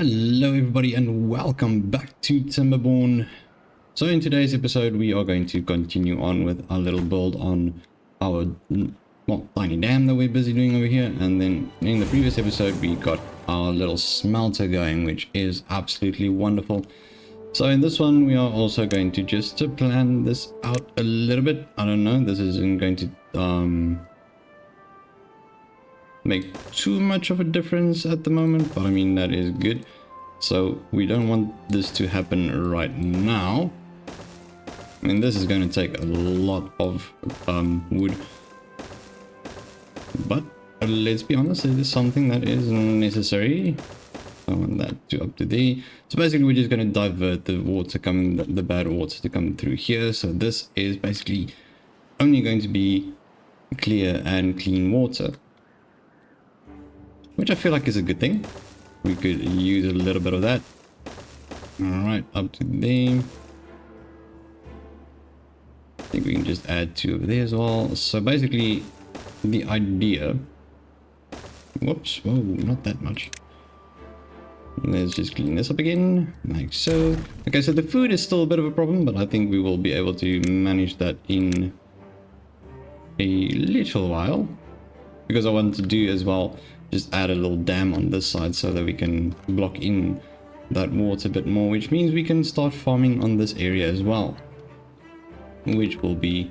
Hello everybody and welcome back to Timberborn. So in today's episode we are going to continue on with our little build on our tiny dam that we're busy doing over here, and then in the previous episode we got our little smelter going, which is absolutely wonderful. So in this one we are also going to just plan this out a little bit. I don't know, this isn't going to make too much of a difference at the moment, but I mean that is good. So we don't want this to happen right now. I mean, this is going to take a lot of wood, but let's be honest, it is something that is necessary. I want that to up to there. So basically we're just going to divert the water coming, the bad water to come through here. So this is basically only going to be clear and clean water, which I feel like is a good thing. We could use a little bit of that. Alright, up to there. I think we can just add two over there as well. So basically, the idea... Whoops, whoa, not that much. Let's just clean this up again, like so. Okay, so the food is still a bit of a problem, but I think we will be able to manage that in a little while. Because I want to do as well, just add a little dam on this side so that we can block in that water a bit more, which means we can start farming on this area as well, which will be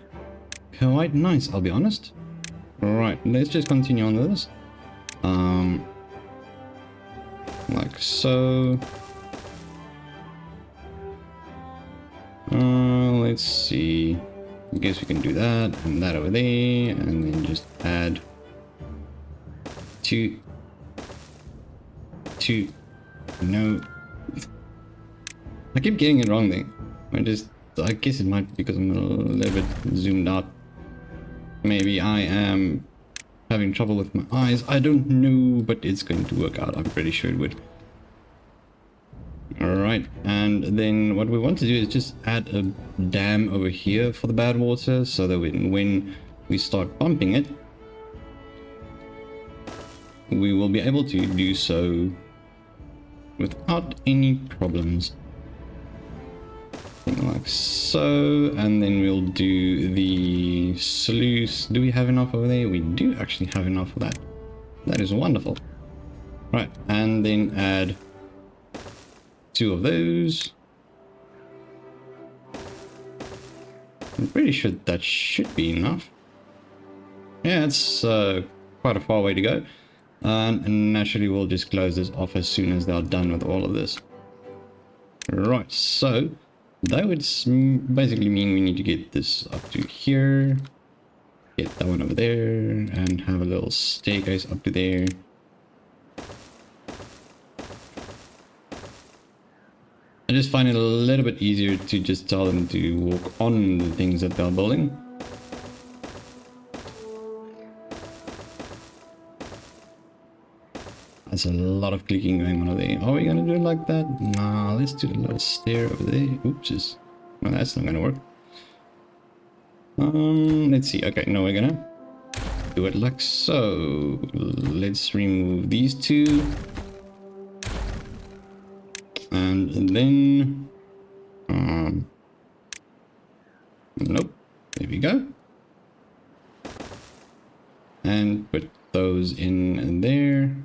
quite nice, I'll be honest. Alright, let's just continue on with this. Like so. Let's see. I guess we can do that and that over there, and then just add two. No, I keep getting it wrong there. I guess it might be because I'm a little bit zoomed out. Maybe I am having trouble with my eyes. I don't know, but it's going to work out. I'm pretty sure it would. Alright, and then what we want to do is just add a dam over here for the bad water, so that when we start pumping it, we will be able to do so without any problems. Like so, and then we'll do the sluice. Do we have enough over there? We do actually have enough for that. That is wonderful. Right, and then add two of those. I'm pretty sure that should be enough. Yeah, it's quite a far way to go. And naturally we'll just close this off as soon as they're done with all of this. Right, so that would basically mean we need to get this up to here, get that one over there, and have a little staircase up to there. I just find it a little bit easier to just tell them to walk on the things that they're building. There's a lot of clicking going on over there. Are we gonna do it like that? Nah, let's do a little stair over there. Oops, no, that's not gonna work. Let's see. Okay, no, we're gonna do it like so. Let's remove these two, and then nope, there we go, and put those in there.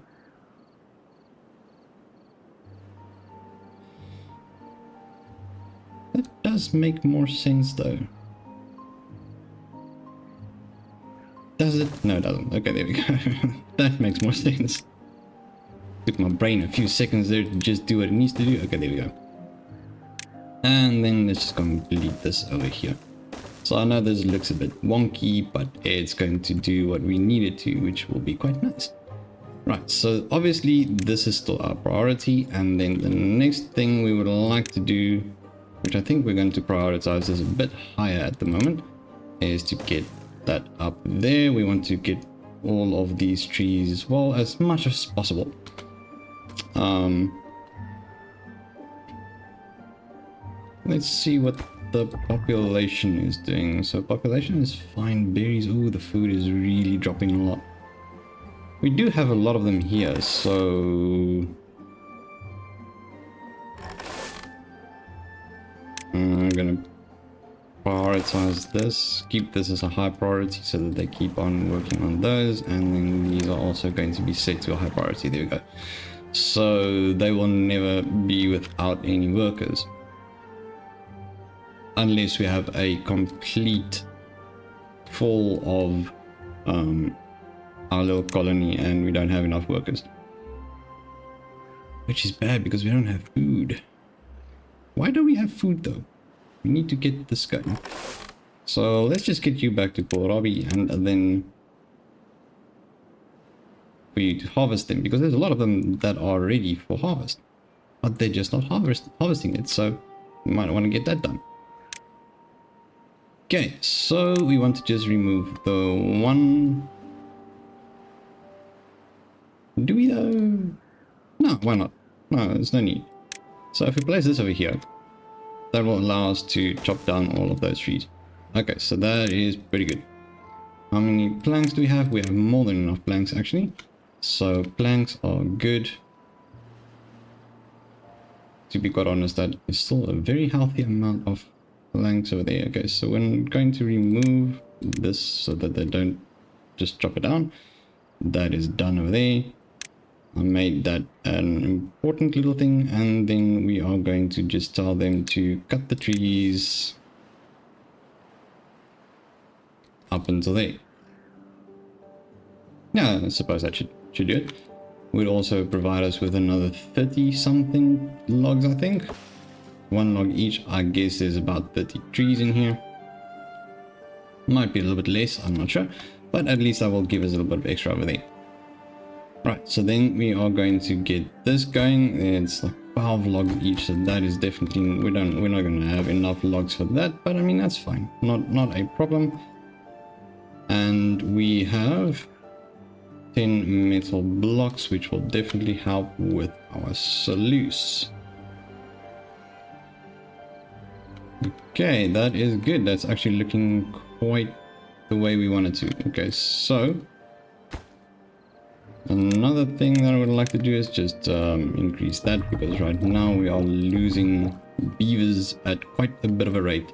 That does make more sense though. Does it? No, it doesn't. Okay, there we go. That makes more sense. Took my brain a few seconds there to just do what it needs to do. Okay, there we go. And then let's just complete this over here. So I know this looks a bit wonky, but it's going to do what we need it to, which will be quite nice. Right, so obviously this is still our priority, and then the next thing we would like to do, which I think we're going to prioritize as a bit higher at the moment, is to get that up there. We want to get all of these trees as well, as much as possible. Let's see what the population is doing. So population is fine. Berries, oh, the food is really dropping a lot. We do have a lot of them here, so going to prioritize this, keep this as a high priority so that they keep on working on those, and then these are also going to be set to a high priority. There we go. So they will never be without any workers unless we have a complete fall of our little colony and we don't have enough workers, which is bad because we don't have food. Why don't we have food though? We need to get this going. So let's just get you back to Kohlrabi and then for you to harvest them, because there's a lot of them that are ready for harvest, but they're just not harvesting it. So we might want to get that done. Okay, so we want to just remove the one. Do we though? No, why not? No, there's no need. So if we place this over here, that will allow us to chop down all of those trees. Okay, so that is pretty good. How many planks do we have? We have more than enough planks actually. So planks are good. To be quite honest, that is still a very healthy amount of planks over there. Okay, so we're going to remove this so that they don't just chop it down. That is done over there. I made that an important little thing, and then we are going to just tell them to cut the trees up until there. Yeah, I suppose that should do it. Would also provide us with another 30 something logs, I think. One log each. I guess there's about 30 trees in here. Might be a little bit less, I'm not sure, but at least that will give us a little bit of extra over there. Right, so then we are going to get this going. It's like 12 logs each, so that is definitely, we're not going to have enough logs for that, but I mean that's fine, not a problem. And we have 10 metal blocks, which will definitely help with our sluice. Okay, that is good. That's actually looking quite the way we want it to. Okay, so another thing that I would like to do is just increase that, because right now we are losing beavers at quite a bit of a rate.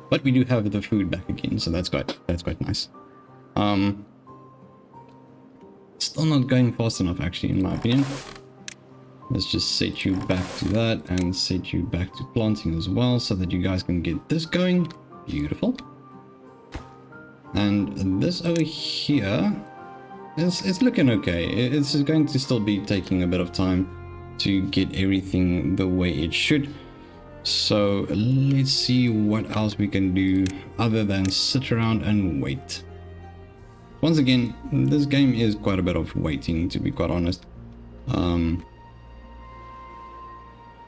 But we do have the food back again, so that's quite nice. Still not going fast enough actually, in my opinion. Let's just set you back to that and set you back to planting as well, so that you guys can get this going. Beautiful. And this over here, it's looking okay. It's going to still be taking a bit of time to get everything the way it should. So let's see what else we can do other than sit around and wait. Once again, this game is quite a bit of waiting, to be quite honest.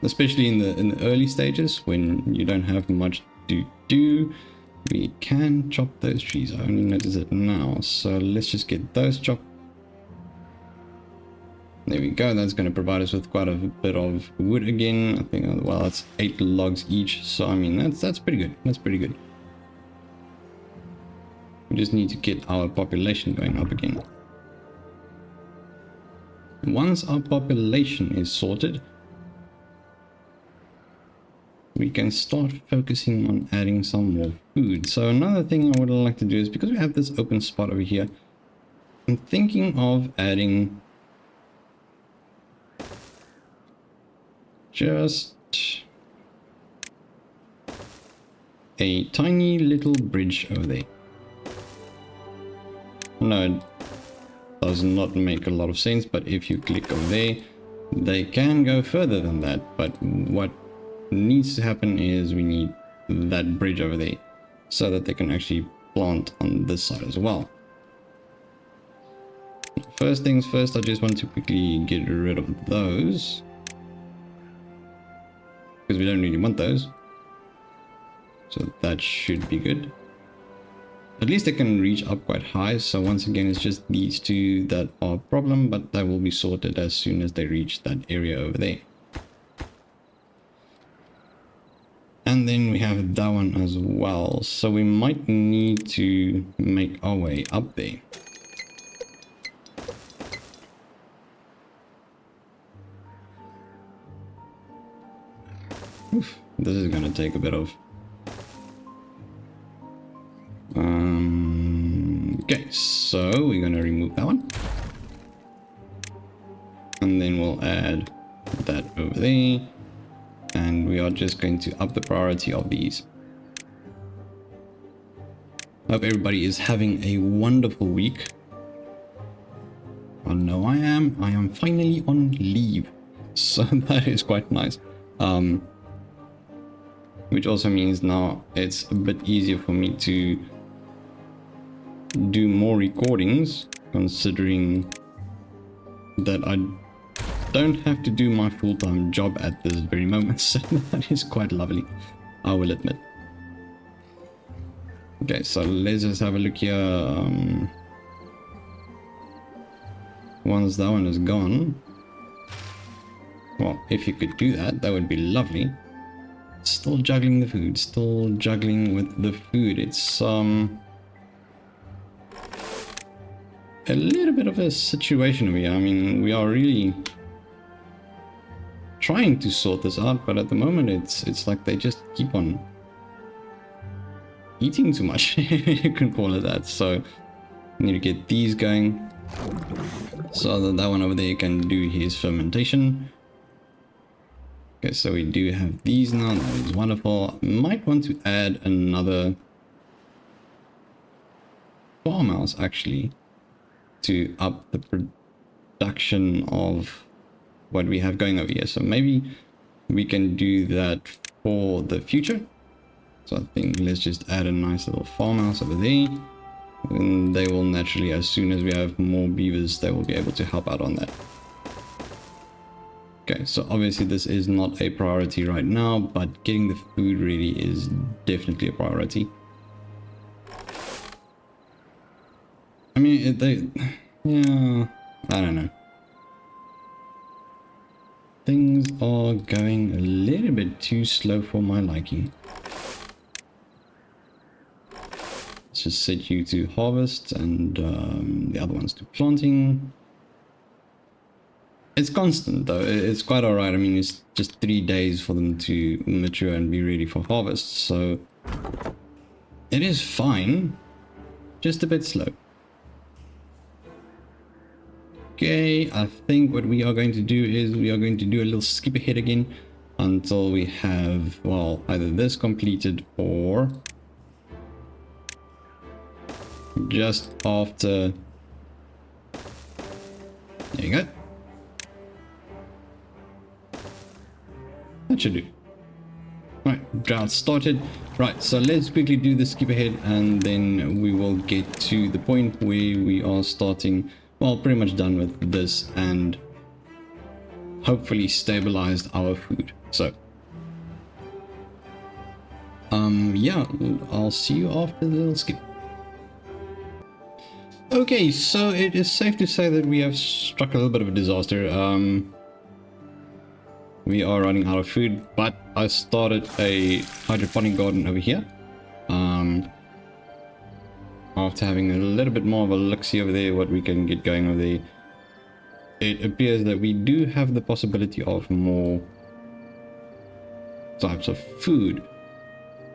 Especially in the early stages when you don't have much to do. We can chop those trees. I only notice it now, so let's just get those chopped. There we go. That's going to provide us with quite a bit of wood again. I think, well, that's 8 logs each, so I mean that's pretty good. That's pretty good. We just need to get our population going up again. Once our population is sorted, we can start focusing on adding some more food. So another thing I would like to do is, because we have this open spot over here, I'm thinking of adding just a tiny little bridge over there. No, it does not make a lot of sense, but if you click over there, they can go further than that. But what needs to happen is we need that bridge over there so that they can actually plant on this side as well. First things first, I just want to quickly get rid of those, because we don't really want those. So that should be good. At least they can reach up quite high. So once again, it's just these two that are a problem, but that will be sorted as soon as they reach that area over there. And then we have that one as well. So we might need to make our way up there. Oof, this is gonna take a bit of... Okay, so we're gonna remove that one. And then we'll add that over there. And we are just going to up the priority of these. Hope everybody is having a wonderful week. I know I am. I am finally on leave. So that is quite nice. Which also means now it's a bit easier for me to do more recordings, considering that I don't have to do my full-time job at this very moment. So that is quite lovely, I will admit. Okay, so let's just have a look here. Once that one is gone, well, if you could do that, that would be lovely. Still juggling the food, still juggling with the food. It's a little bit of a situation here. I mean, we are really trying to sort this out, but at the moment it's like they just keep on eating too much. You can call it that. So I need to get these going so that one over there can do his fermentation. Okay, so we do have these now. That is wonderful. Might want to add another farmhouse actually to up the production of what we have going over here. So maybe we can do that for the future. So I think let's just add a nice little farmhouse over there. And they will naturally, as soon as we have more beavers, they will be able to help out on that. Okay, so obviously this is not a priority right now, but getting the food ready is definitely a priority. I mean, yeah, I don't know. Things are going a little bit too slow for my liking. Let's just set you to harvest and the other ones to planting. It's constant though, it's quite alright. I mean, it's just 3 days for them to mature and be ready for harvest, so it is fine, just a bit slow. Okay, I think what we are going to do is we are going to do a little skip ahead again until we have, well, either this completed or just after. There you go. That should do. Right, drought started. Right, so let's quickly do the skip ahead and then we will get to the point where we are starting, well, pretty much done with this and hopefully stabilized our food. So, yeah, I'll see you after the little skip. Okay, so it is safe to say that we have struck a little bit of a disaster. We are running out of food, but I started a hydroponic garden over here. After having a little bit more of a look-see over there, what we can get going over there, it appears that we do have the possibility of more types of food.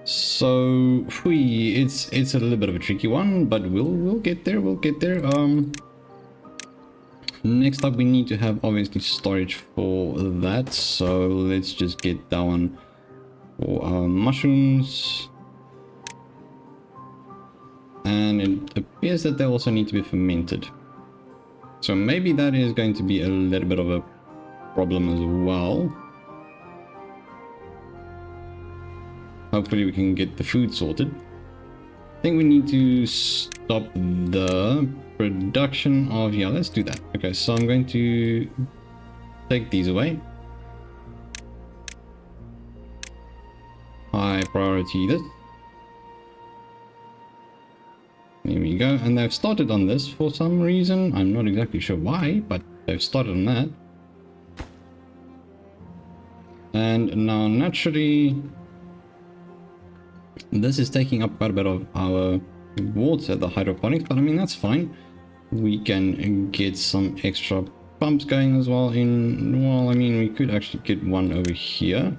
So, it's a little bit of a tricky one, but we'll get there. We'll get there. Next up, we need to have obviously storage for that. So let's just get that one for our mushrooms. And it appears that they also need to be fermented. So maybe that is going to be a little bit of a problem as well. Hopefully we can get the food sorted. I think we need to stop the production of, yeah, let's do that. Okay, so I'm going to take these away. High priority this. There we go, and they've started on this for some reason. I'm not exactly sure why, but they've started on that. And now naturally, this is taking up quite a bit of our water, the hydroponics, but I mean, that's fine. We can get some extra pumps going as well in, well, I mean, we could actually get one over here.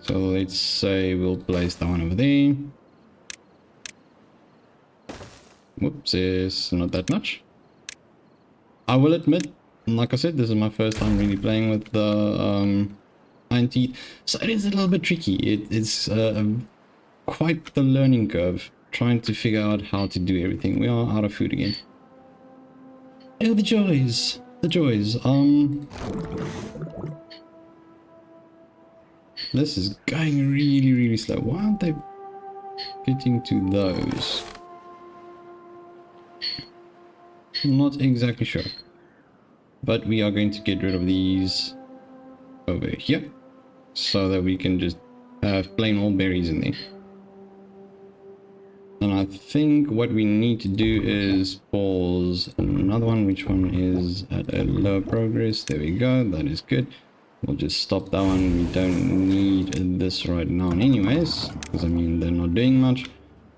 So let's say we'll place that one over there. Whoops, it's not that much. I will admit, like I said, this is my first time really playing with the iron teeth, so it is a little bit tricky. It's quite the learning curve, trying to figure out how to do everything. We are out of food again. Oh, the joys! The joys. This is going really, really slow. Why aren't they getting to those? I'm not exactly sure. But we are going to get rid of these over here, so that we can just have plain old berries in there. And I think what we need to do is pause another one. Which one is at a lower progress? There we go. That is good. We'll just stop that one. We don't need this right now anyways, because I mean, they're not doing much.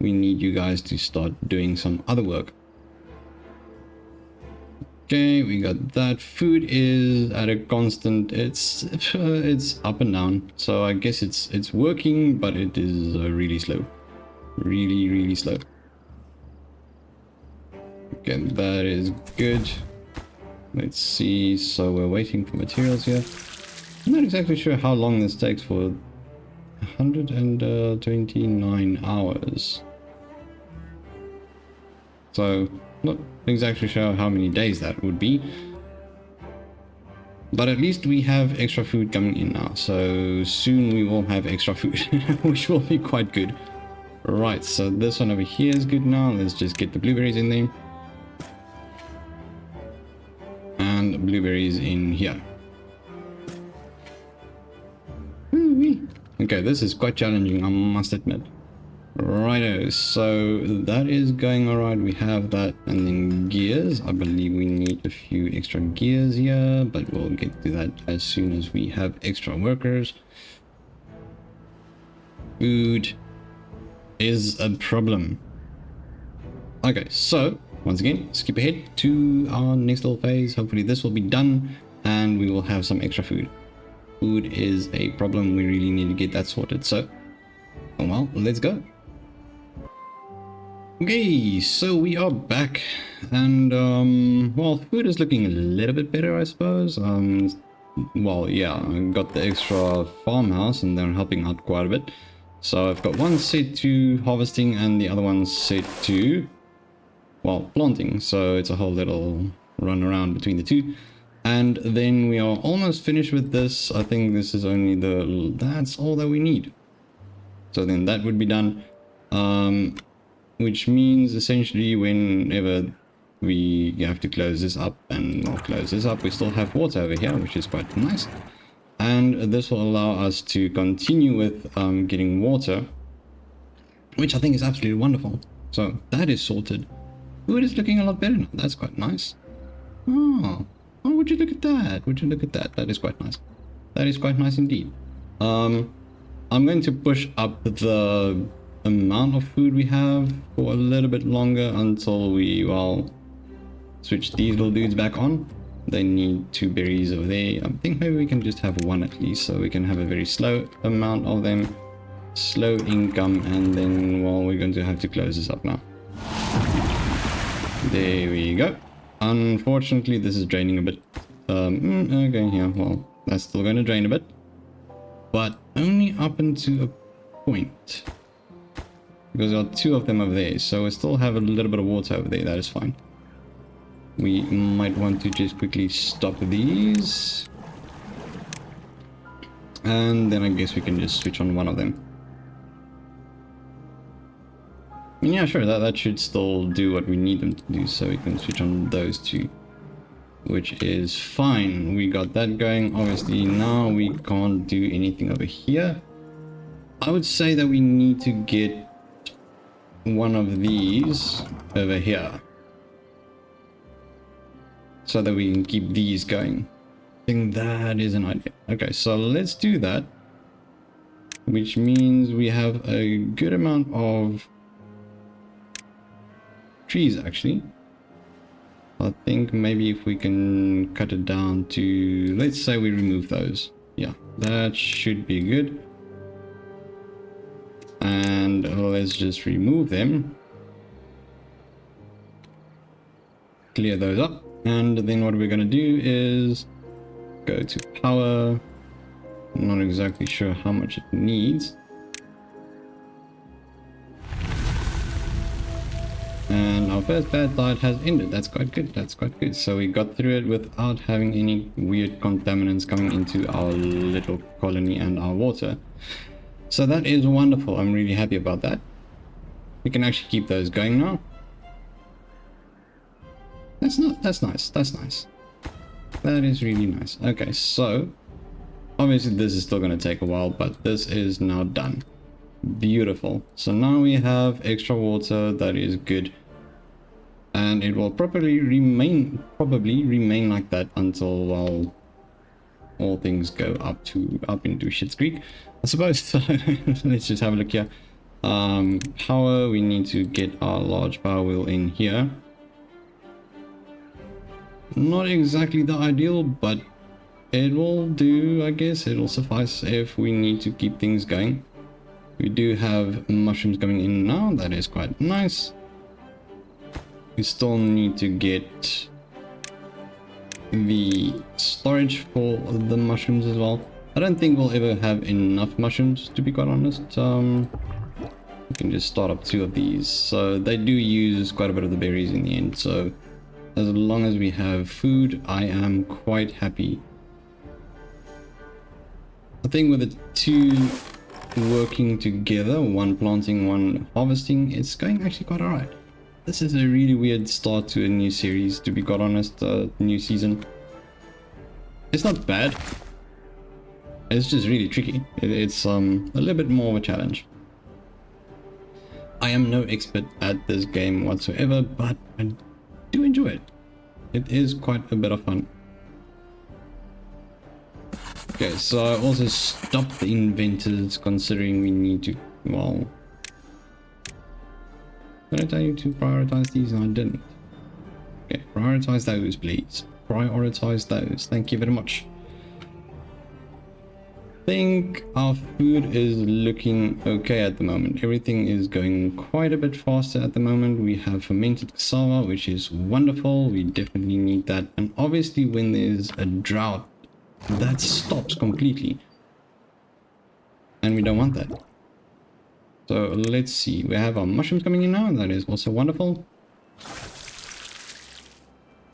We need you guys to start doing some other work. Okay, we got that. Food is at a constant. It's up and down. So I guess it's working, but it is really slow. Really, really slow. Okay, that is good. Let's see. So we're waiting for materials here. I'm not exactly sure how long this takes for 129 hours. So not exactly sure how many days that would be. But at least we have extra food coming in now. So soon we will have extra food, which will be quite good. Right, so this one over here is good now. Let's just get the blueberries in there. And blueberries in here. Okay, this is quite challenging, I must admit. Righto, so that is going alright. We have that, and then gears. I believe we need a few extra gears here, but we'll get to that as soon as we have extra workers. Food is a problem. Okay, so once again, skip ahead to our next little phase. Hopefully this will be done and we will have some extra food. Food is a problem. We really need to get that sorted. So, well, let's go. Okay, so we are back, and well, food is looking a little bit better, I suppose. Well, yeah, I got the extra farmhouse and they're helping out quite a bit. So I've got one set to harvesting and the other one set to, well, planting. So it's a whole little run around between the two. And then we are almost finished with this. I think this is only that's all that we need. So then that would be done. Which means essentially whenever we have to close this up and close this up, we still have water over here, which is quite nice. And this will allow us to continue with getting water, which I think is absolutely wonderful. So that is sorted. Food is looking a lot better now. That's quite nice. Oh, would you look at that? Would you look at that? That is quite nice. That is quite nice indeed. I'm going to push up the amount of food we have for a little bit longer until we, well, switch these little dudes back on. They need 2 berries over there. I think maybe we can just have 1 at least, so we can have a very slow amount of them, slow income, and then, well, we're going to have to close this up now. There we go. Unfortunately, this is draining a bit. Okay, yeah, well, that's still going to drain a bit, but only up until a point. Because there are 2 of them over there, so we still have a little bit of water over there. That is fine. We might want to just quickly stop these. And then I guess we can just switch on one of them. And yeah, sure, that should still do what we need them to do. So we can switch on those 2. Which is fine. We got that going. Obviously, now we can't do anything over here. I would say that we need to get one of these over here so that we can keep these going. I think that is an idea. Okay, so let's do that, which means we have a good amount of trees actually. I think maybe if we can cut it down to, let's say we remove those. Yeah, that should be good. And let's just remove them. Clear those up. And then what we're going to do is go to power. I'm not exactly sure how much it needs. And our first bad tide has ended. That's quite good. That's quite good. So we got through it without having any weird contaminants coming into our little colony and our water. So that is wonderful. I'm really happy about that. We can actually keep those going now. That's nice. That's nice. That is really nice. Okay, so obviously this is still going to take a while, but this is now done. Beautiful. So now we have extra water. That is good, and it will probably remain like that until, well, all things go up into Shit's Creek, I suppose. So let's just have a look here. Power, we need to get our large power wheel in here. Not exactly the ideal, but it will do, I guess. It'll suffice if we need to keep things going. We do have mushrooms coming in now. That is quite nice. We still need to get the storage for the mushrooms as well. I don't think we'll ever have enough mushrooms, to be quite honest. We can just start up 2 of these. So they do use quite a bit of the berries in the end. So as long as we have food, I am quite happy. I think with the 2 working together, one planting, one harvesting, it's going actually quite alright. This is a really weird start to a new series, to be quite honest. New season. It's not bad. It's just really tricky. It's a little bit more of a challenge. I am no expert at this game whatsoever, but I do enjoy it. It is quite a bit of fun. Okay, so I also stopped the inventors, considering we need to, well, did I tell you to prioritize these? No, I didn't. Okay, prioritize those, please. Prioritize those. Thank you very much. I think our food is looking okay at the moment. Everything is going quite a bit faster at the moment. We have fermented cassava, which is wonderful. We definitely need that. And obviously when there's a drought, that stops completely, and we don't want that. So let's see, we have our mushrooms coming in now. That is also wonderful.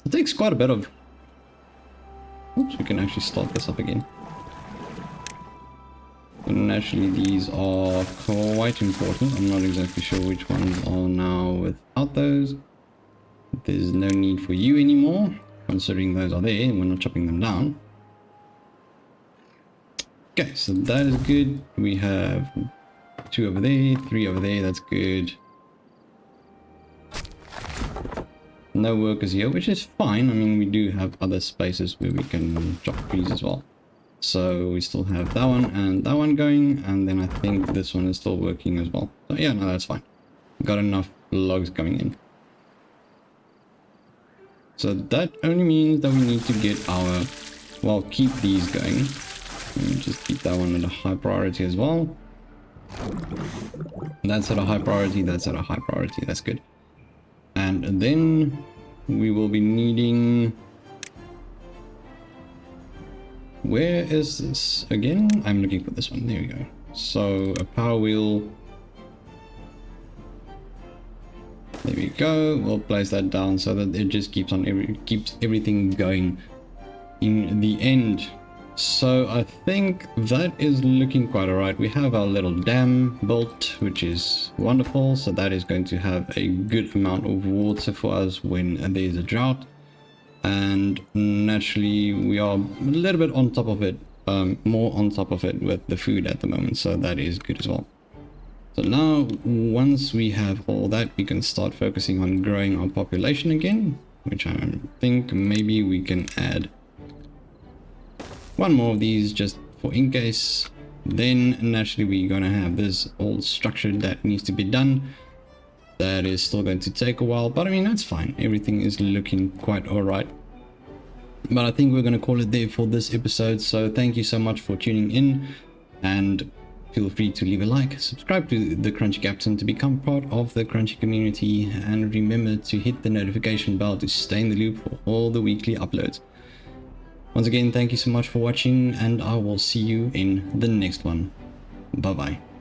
It takes quite a bit of, oops, we can actually start this up again. And naturally these are quite important. I'm not exactly sure which ones are now without those. There's no need for you anymore, considering those are there and we're not chopping them down. Okay, so that is good. We have 2 over there, 3 over there. That's good. No workers here, which is fine. I mean, we do have other spaces where we can chop trees as well. So we still have that one and that one going, and then I think this one is still working as well. So yeah, no, that's fine. Got enough logs coming in. So that only means that we need to get our, well, keep these going. And just keep that one at a high priority as well. That's at a high priority, that's at a high priority, that's good. And then we will be needing, where is this again? I'm looking for this one, there we go. So a power wheel, there we go. We'll place that down so that it just keeps on keeps everything going in the end. So I think that is looking quite alright. We have our little dam built, which is wonderful. So that is going to have a good amount of water for us when there's a drought. And naturally we are a little bit on top of it, more on top of it with the food at the moment. So that is good as well. So now once we have all that, we can start focusing on growing our population again, which I think maybe we can add 1 more of these just for in case. Then naturally we're going to have this old structure that needs to be done. That is still going to take a while, but I mean, that's fine. Everything is looking quite alright. But I think we're going to call it there for this episode. So thank you so much for tuning in, and Feel free to leave a like, subscribe to The Crunchy Captain to become part of the Crunchy community, and remember to hit the notification bell to stay in the loop for all the weekly uploads. Once again, thank you so much for watching, and I will see you in the next one. Bye bye.